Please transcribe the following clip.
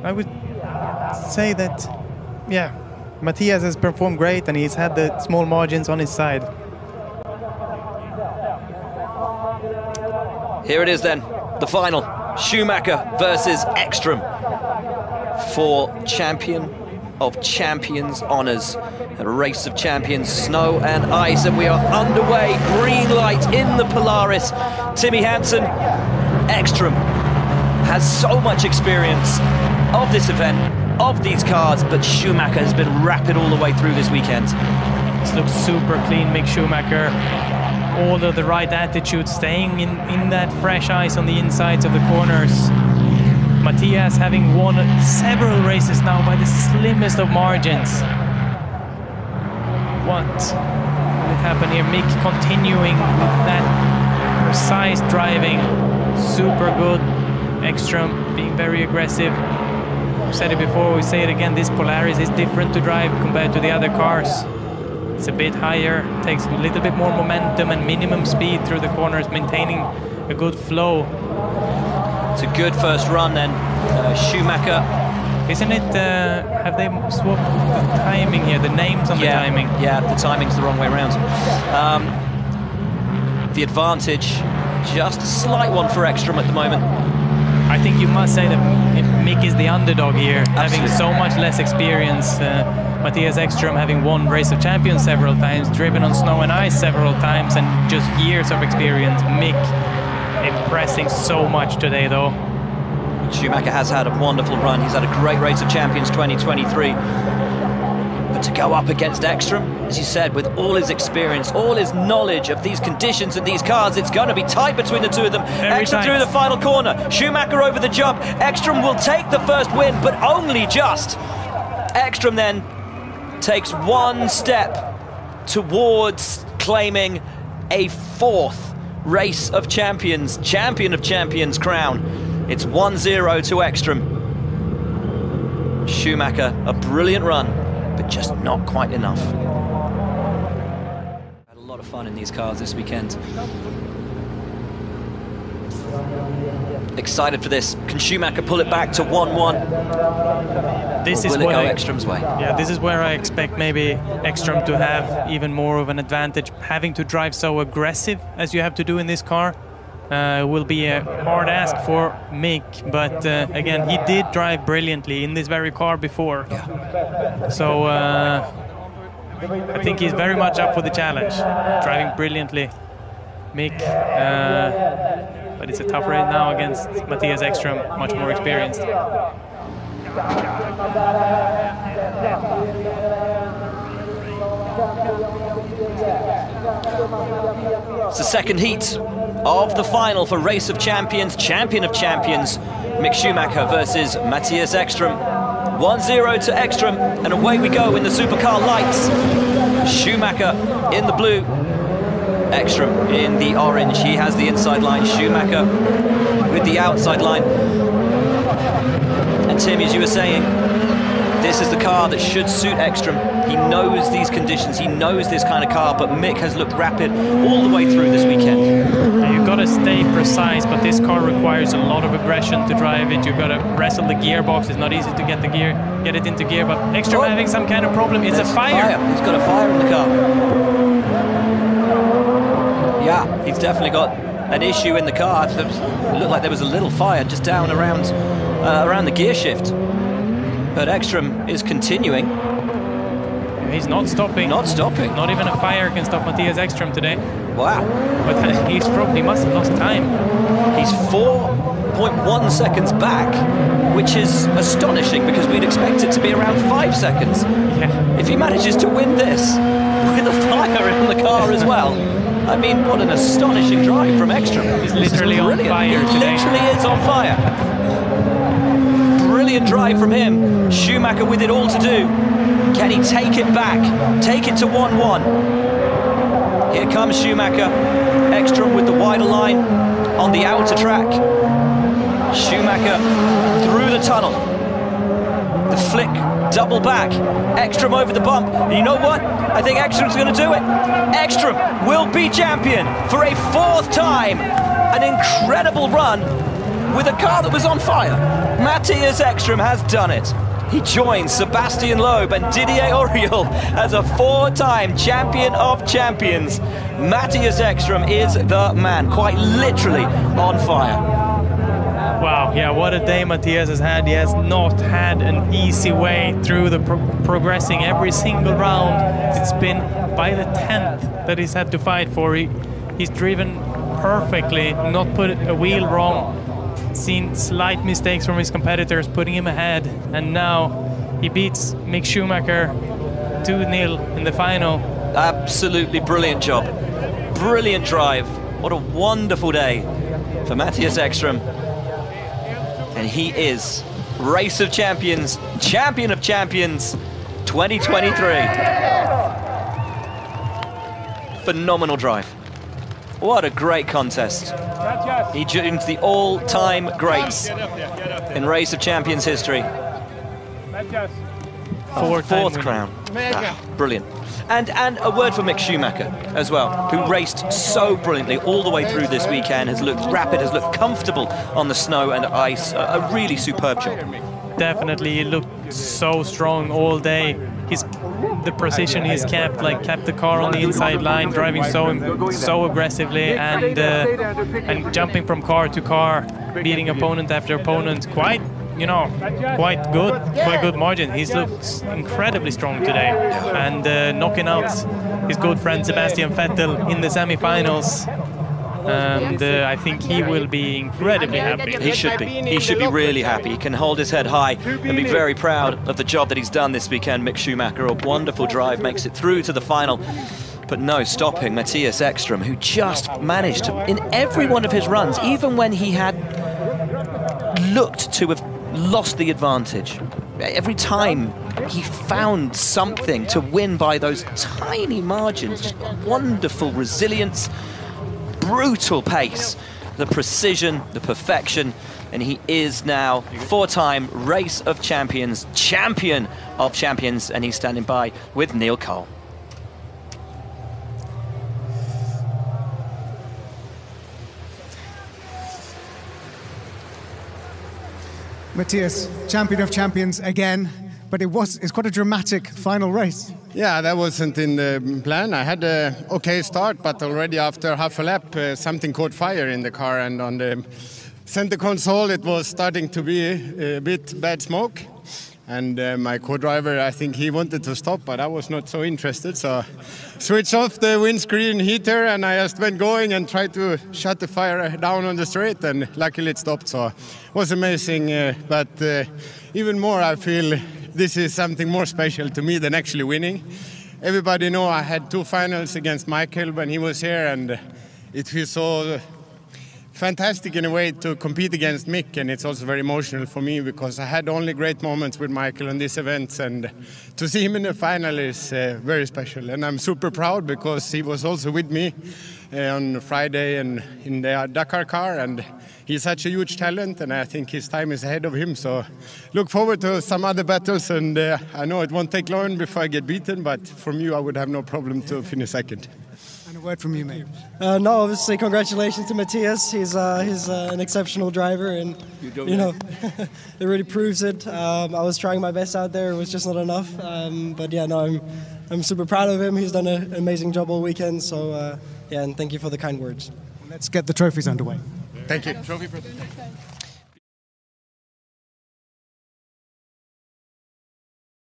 I would say that, yeah, Matthias has performed great and he's had the small margins on his side. Here it is then, the final. Schumacher versus Ekstrom for Champion of Champions honours. A race of champions, snow and ice, and we are underway. Green light in the Polaris. Timmy Hansen, Ekstrom has so much experience of this event, of these cars, but Schumacher has been rapid all the way through this weekend. This looks super clean, Mick Schumacher. All of the right attitude, staying in that fresh ice on the insides of the corners. Matthias having won several races now by the slimmest of margins. What will happen here? Mick continuing with that precise driving, super good. Ekstrom being very aggressive. I've said it before, we say it again, this Polaris is different to drive compared to the other cars. It's a bit higher, takes a little bit more momentum and minimum speed through the corners, maintaining a good flow. It's a good first run then, Schumacher. Isn't it, have they swapped the timing here, the names on the timing? Yeah, the timing's the wrong way around. The advantage, just a slight one for Ekstrom at the moment. I think you must say that Mick is the underdog here, Absolutely. Having so much less experience. Matthias Ekstrom having won Race of Champions several times, driven on snow and ice several times, and just years of experience. Mick impressing so much today though. Schumacher has had a wonderful run. He's had a great Race of Champions 2023. But to go up against Ekstrom, as you said, with all his experience, all his knowledge of these conditions and these cars, it's going to be tight between the two of them. Ekstrom through the final corner. Schumacher over the jump. Ekstrom will take the first win, but only just. Ekstrom then takes one step towards claiming a fourth Race of Champions, Champion of Champions crown. It's 1-0 to Ekstrom. Schumacher, a brilliant run, but just not quite enough. Had a lot of fun in these cars this weekend. Excited for this. Can Schumacher pull it back to 1-1? This is will it go Ekstrom's way? Yeah, this is where I expect maybe Ekstrom to have even more of an advantage. Having to drive so aggressive as you have to do in this car will be a hard ask for Mick, but again, he did drive brilliantly in this very car before. Yeah. So I think he's very much up for the challenge, driving brilliantly. Mick, but it's a tough race now against Matthias Ekstrom, much more experienced. It's the second heat of the final for Race of Champions, Champion of Champions, Mick Schumacher versus Matthias Ekstrom. 1-0 to Ekstrom, and away we go in the supercar lights. Schumacher in the blue, Ekstrom in the orange. He has the inside line, Schumacher with the outside line. And Tim, as you were saying, this is the car that should suit Ekstrom. He knows these conditions, he knows this kind of car, but Mick has looked rapid all the way through this weekend. You've got to stay precise, but this car requires a lot of aggression to drive it. You've got to wrestle the gearbox. It's not easy to get it into gear, but Ekstrom having some kind of problem. It's a fire. He's got a fire in the car. Yeah, he's definitely got an issue in the car. It looked like there was a little fire just down around the gear shift. But Ekstrom is continuing. He's not stopping. Not stopping. Not even a fire can stop Matthias Ekstrom today. Wow. But he must have lost time. He's 4.1 seconds back, which is astonishing because we'd expect it to be around 5 seconds. Yeah. If he manages to win this with a fire in the car as well, I mean, what an astonishing drive from Ekstrom. He's literally on fire He today. literally is on fire. Brilliant drive from him. Schumacher with it all to do. Can he take it back? Take it to 1-1. Here comes Schumacher. Ekstrom with the wider line on the outer track. Schumacher through the tunnel. The flick, double back. Ekstrom over the bump. And you know what? I think Ekstrom's going to do it. Ekstrom will be champion for a fourth time. An incredible run with a car that was on fire. Mattias Ekström has done it. He joins Sebastian Loeb and Didier Auriol as a 4-time champion of champions. Mattias Ekström is the man, quite literally on fire. Wow, yeah, what a day Mattias has had. He has not had an easy way through the progressing every single round. It's been by the 10th that he's had to fight for. He's driven perfectly, not put a wheel wrong, seen slight mistakes from his competitors putting him ahead, and now he beats Mick Schumacher 2-0 in the final. Absolutely brilliant job. Brilliant drive. What a wonderful day for Mattias Ekström. And he is Race of Champions, Champion of Champions 2023. Phenomenal drive. What a great contest. He joins the all-time greats in Race of Champions history. Fourth crown. Brilliant. And a word for Mick Schumacher as well, who raced so brilliantly all the way through this weekend, has looked rapid, has looked comfortable on the snow and ice. A really superb job. Definitely, he looked so strong all day. The precision he's kept the car on the inside line, driving so aggressively, and jumping from car to car, beating opponent after opponent, quite good margin. He's looked incredibly strong today, and knocking out his good friend Sebastian Vettel in the semi-finals. And I think he will be incredibly happy. He should be. He should be really happy. He can hold his head high and be very proud of the job that he's done this weekend. Mick Schumacher, a wonderful drive, makes it through to the final. But no stopping Mattias Ekström, who just managed to, in every one of his runs, even when he had looked to have lost the advantage, every time he found something to win by those tiny margins. Just wonderful resilience, brutal pace, the precision, the perfection, and he is now 4-time Race of Champions, Champion of Champions, and he's standing by with Neil Cole. Mattias, Champion of Champions again, but it's quite a dramatic final race. Yeah, that wasn't in the plan. I had an okay start, but already after half a lap, something caught fire in the car, and on the center console it was starting to be a bit bad smoke. And my co-driver, I think he wanted to stop, but I was not so interested, so switched off the windscreen heater, and I just went going and tried to shut the fire down on the straight, and luckily it stopped, so it was amazing. But even more, I feel this is something more special to me than actually winning. Everybody know I had 2 finals against Michael when he was here, and it feels so fantastic in a way to compete against Mick, and it's also very emotional for me because I had only great moments with Michael on these events, and to see him in the final is very special. And I'm super proud because he was also with me on Friday and in the Dakar car, and he's such a huge talent, and I think his time is ahead of him. So look forward to some other battles, and I know it won't take long before I get beaten, but from you I would have no problem to finish second. And a word from you, mate. No, obviously, congratulations to Mattias. He's an exceptional driver, and you know, it really proves it. I was trying my best out there; it was just not enough. But yeah, no, I'm super proud of him. He's done an amazing job all weekend. So yeah, and thank you for the kind words. Let's get the trophies underway. Thank you. Trophy presentation.